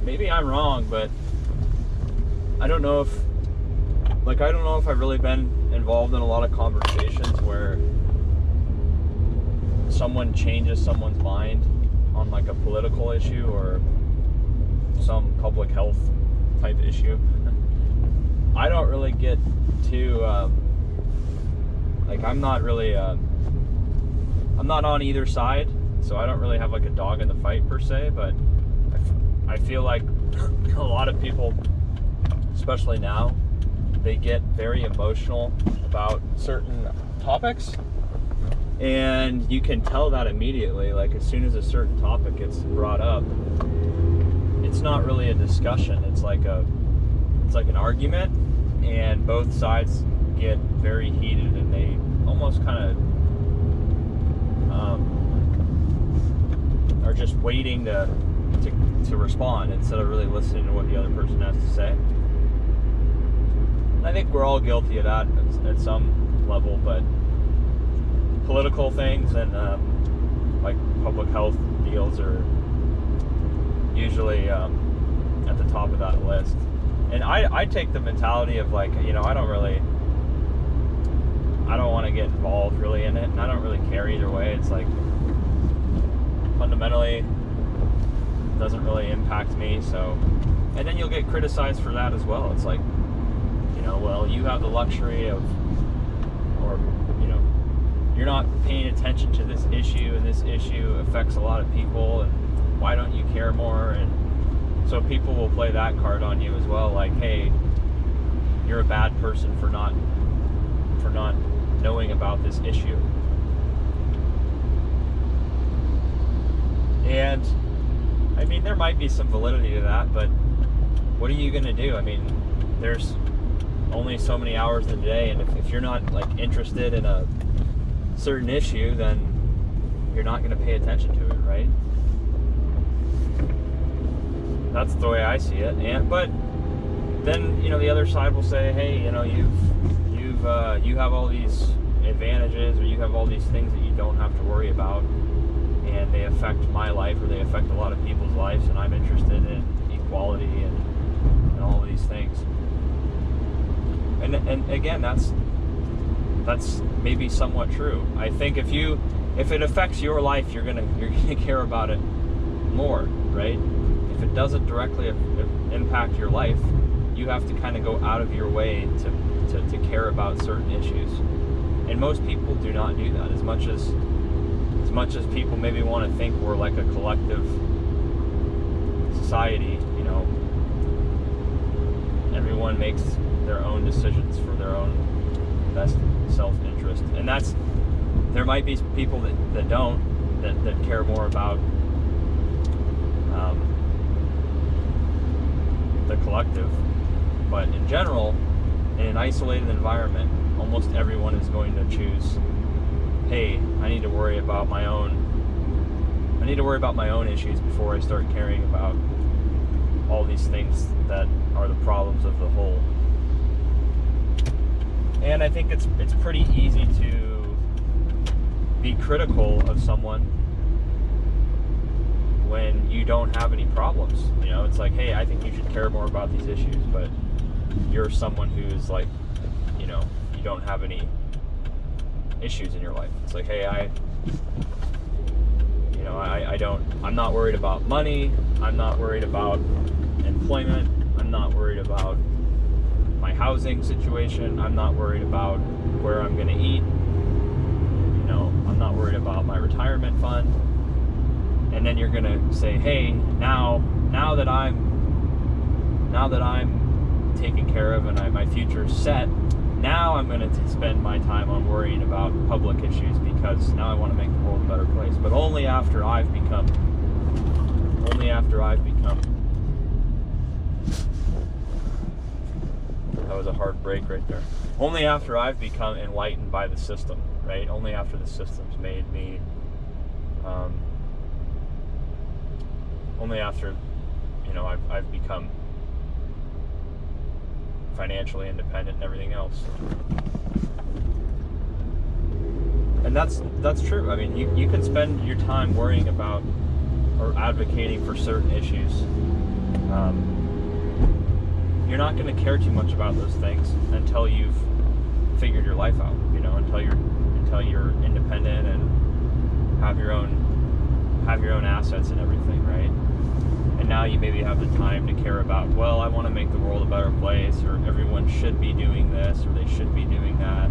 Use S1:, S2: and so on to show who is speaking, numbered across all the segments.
S1: maybe I'm wrong, but I don't know if I've really been involved in a lot of conversations where someone changes someone's mind on like a political issue or some public health type issue. I don't really get to I'm not really I'm not on either side, so I don't really have like a dog in the fight per se, but I feel like a lot of people, especially now, they get very emotional about certain topics, and you can tell that immediately. Like as soon as a certain topic gets brought up, it's not really a discussion, it's like an argument, and both sides get very heated and they almost kind of are just waiting to respond instead of really listening to what the other person has to say. I think we're all guilty of that at some level, but political things and like public health deals are usually at the top of that list. And I take the mentality of like, I don't want to get involved really in it, and I don't really care either way. It's like fundamentally doesn't really impact me. So, and then you'll get criticized for that as well. It's like, well, you have the luxury of, or you're not paying attention to this issue, and this issue affects a lot of people, and why don't you care more? And so people will play that card on you as well, like, hey, you're a bad person for not knowing about this issue. And I mean, there might be some validity to that, but what are you going to do? I mean, there's only so many hours in the day, and if you're not like interested in a certain issue, then you're not going to pay attention to it, right? That's the way I see it. But then the other side will say, hey, you have all these advantages, or you have all these things that you don't have to worry about, and they affect my life, or they affect a lot of people's lives, and I'm interested in equality and all of these things. And again, that's maybe somewhat true. I think if it affects your life, you're gonna care about it more, right? If it doesn't directly impact your life, you have to kind of go out of your way to care about certain issues. And most people do not do that. As much as people maybe want to think we're like a collective society, everyone makes their own decisions for their own best self-interest. And there might be people that don't, that care more about the collective. But in general, in an isolated environment, almost everyone is going to choose, hey, I need to worry about my own issues before I start caring about all these things that are the problems of the whole. And I think it's pretty easy to be critical of someone when you don't have any problems. It's like, hey, I think you should care more about these issues, but you're someone who's like, you don't have any issues in your life. It's like, hey, I'm not worried about money, I'm not worried about employment, I'm not worried about my housing situation, I'm not worried about where I'm gonna eat, I'm not worried about my retirement fund. And then you're gonna say, hey, now that I'm taken care of and my future's set, now I'm gonna spend my time on worrying about public issues, because now I want to make the world a better place. But only after I've become that was a hard break right there. Only after I've become enlightened by the system, right? Only after the system's made me only after I've become financially independent and everything else. And that's true. I mean, you can spend your time worrying about or advocating for certain issues not going to care too much about those things until you've figured your life out, until you're independent and have your own assets and everything, right? And now you maybe have the time to care about, well, I want to make the world a better place, or everyone should be doing this, or they should be doing that,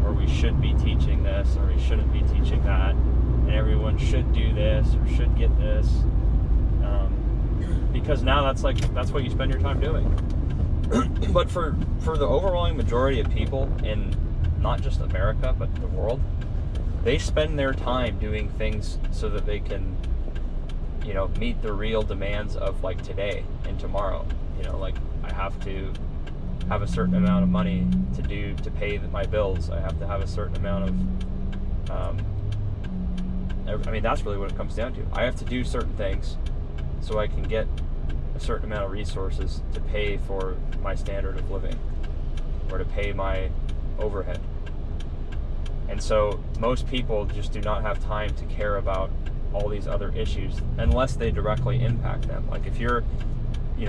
S1: or we should be teaching this, or we shouldn't be teaching that, and everyone should do this or should get this, because now that's what you spend your time doing. But for the overwhelming majority of people in not just America but the world, they spend their time doing things so that they can meet the real demands of like today and tomorrow. Like I have to have a certain amount of money to pay my bills. I have to have a certain amount of that's really what it comes down to. I have to do certain things so I can get a certain amount of resources to pay for my standard of living or to pay my overhead. And so most people just do not have time to care about all these other issues unless they directly impact them. Like if you're,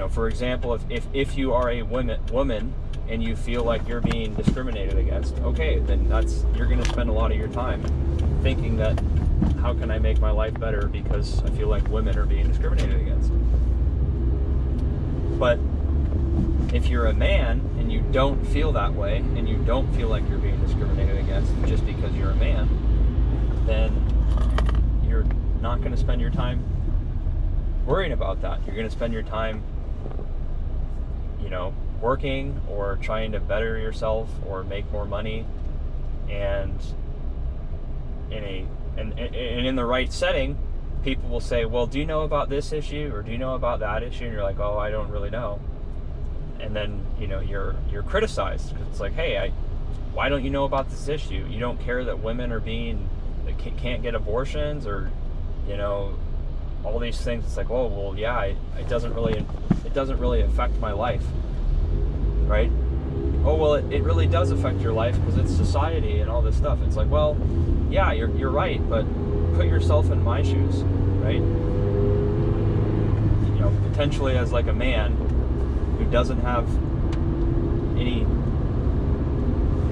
S1: for example, if you are a woman and you feel like you're being discriminated against, okay, then you're going to spend a lot of your time thinking that, how can I make my life better because I feel like women are being discriminated against? But if you're a man and you don't feel that way, and you don't feel like you're being discriminated against just because you're a man, then you're not going to spend your time worrying about that. You're going to spend your time, working or trying to better yourself or make more money, and in the right setting, people will say, well, do you know about this issue or do you know about that issue? And you're like, oh, I don't really know. And then you're criticized because it's like, hey, why don't you know about this issue? You don't care that women can't get abortions, or all these things. It's like, oh, well, yeah, it doesn't really affect my life, right? Oh, well, it really does affect your life because it's society and all this stuff. It's like, well, yeah, you're right, but put yourself in my shoes, right? Potentially as like a man who doesn't have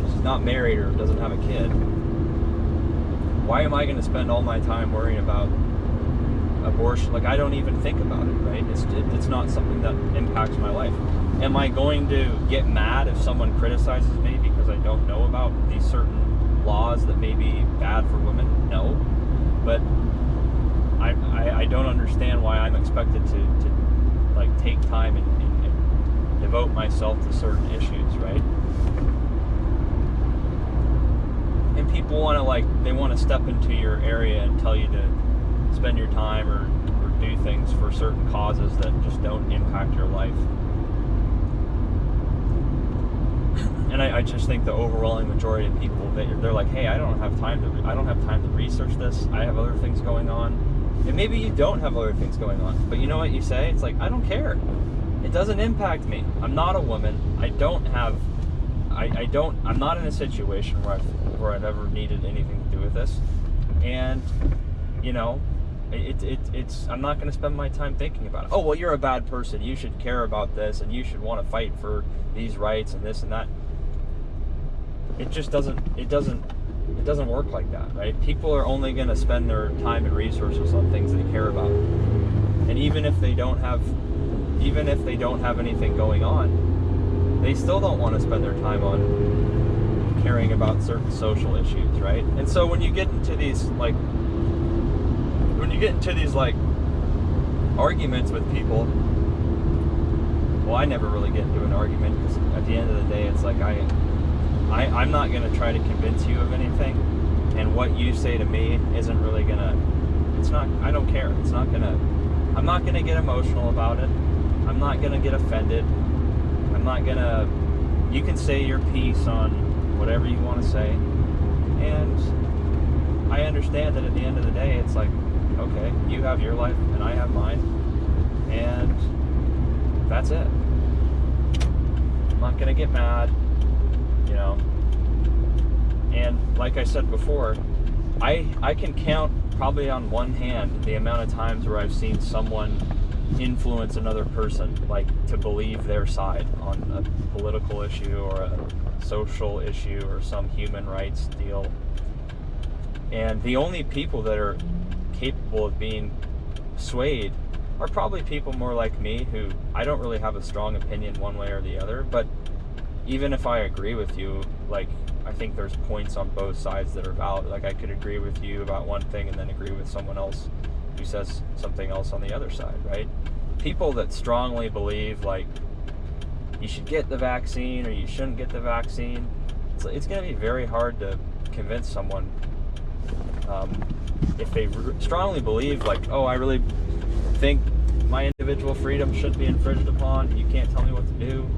S1: is not married or doesn't have a kid, why am I going to spend all my time worrying about abortion? Like, I don't even think about it, right? It's not something that impacts my life. Am I going to get mad if someone criticizes me because I don't know about these certain laws that may be bad for women? No. But I don't understand why I'm expected to like take time and devote myself to certain issues, right? And people want to step into your area and tell you to spend your time or do things for certain causes that just don't impact your life. And I just think the overwhelming majority of people, they're like, hey, I don't have time to research this. I have other things going on. And maybe you don't have other things going on, but you know what you say? It's like, I don't care. It doesn't impact me. I'm not a woman. I'm not in a situation where I've ever needed anything to do with this. And I'm not going to spend my time thinking about it. Oh, well, you're a bad person. You should care about this, and you should want to fight for these rights and this and that. It just doesn't work like that, right? People are only going to spend their time and resources on things they care about. And even if they don't have anything going on, they still don't want to spend their time on caring about certain social issues, right? And so when you get into these arguments with people, well, I never really get into an argument because at the end of the day, it's like I'm not going to try to convince you of anything, and what you say to me isn't really going to, I don't care. I'm not going to get emotional about it. I'm not going to get offended. You can say your piece on whatever you want to say, and I understand that at the end of the day, it's like, okay, you have your life and I have mine, and that's it. I'm not going to get mad, and like I said before, I can count probably on one hand the amount of times where I've seen someone influence another person, like to believe their side on a political issue or a social issue or some human rights deal. And the only people that are capable of being swayed are probably people more like me, who I don't really have a strong opinion one way or the other, but even if I agree with you, like, I think there's points on both sides that are valid. Like, I could agree with you about one thing and then agree with someone else who says something else on the other side, right? People that strongly believe, like, you should get the vaccine or you shouldn't get the vaccine, it's going to be very hard to convince someone. If they strongly believe, like, oh, I really think my individual freedom should be infringed upon, you can't tell me what to do,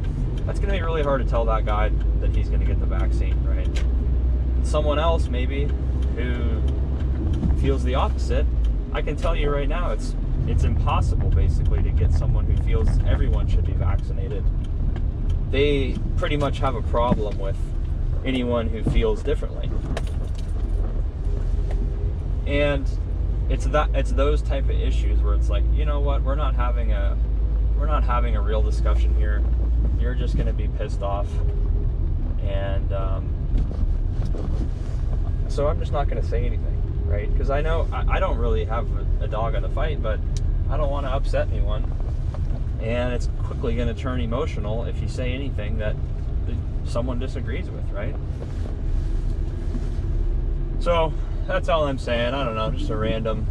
S1: that's going to be really hard to tell that guy that he's going to get the vaccine, right? And someone else maybe who feels the opposite, I can tell you right now, it's impossible basically to get someone who feels everyone should be vaccinated. They pretty much have a problem with anyone who feels differently. And it's those type of issues where it's like, you know what, we're not having a real discussion here. You're just going to be pissed off, and so I'm just not going to say anything, right? Because I know I don't really have a dog in the fight, but I don't want to upset anyone, and it's quickly going to turn emotional if you say anything that someone disagrees with, right? So that's all I'm saying. I don't know, just a random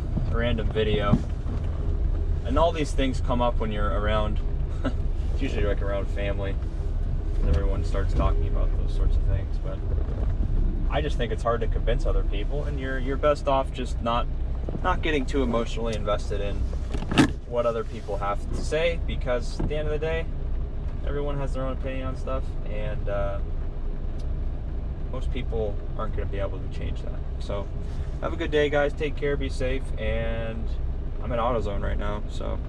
S1: video. And all these things come up when you're around, it's usually like around family, and everyone starts talking about those sorts of things. But I just think it's hard to convince other people, and you're best off just not getting too emotionally invested in what other people have to say, because at the end of the day, everyone has their own opinion on stuff, and most people aren't going to be able to change that. So have a good day, guys. Take care, be safe, and I'm in AutoZone right now, so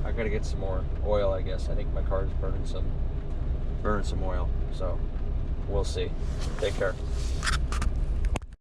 S1: I gotta get some more oil, I guess. I think my car's burning some oil, so we'll see. Take care.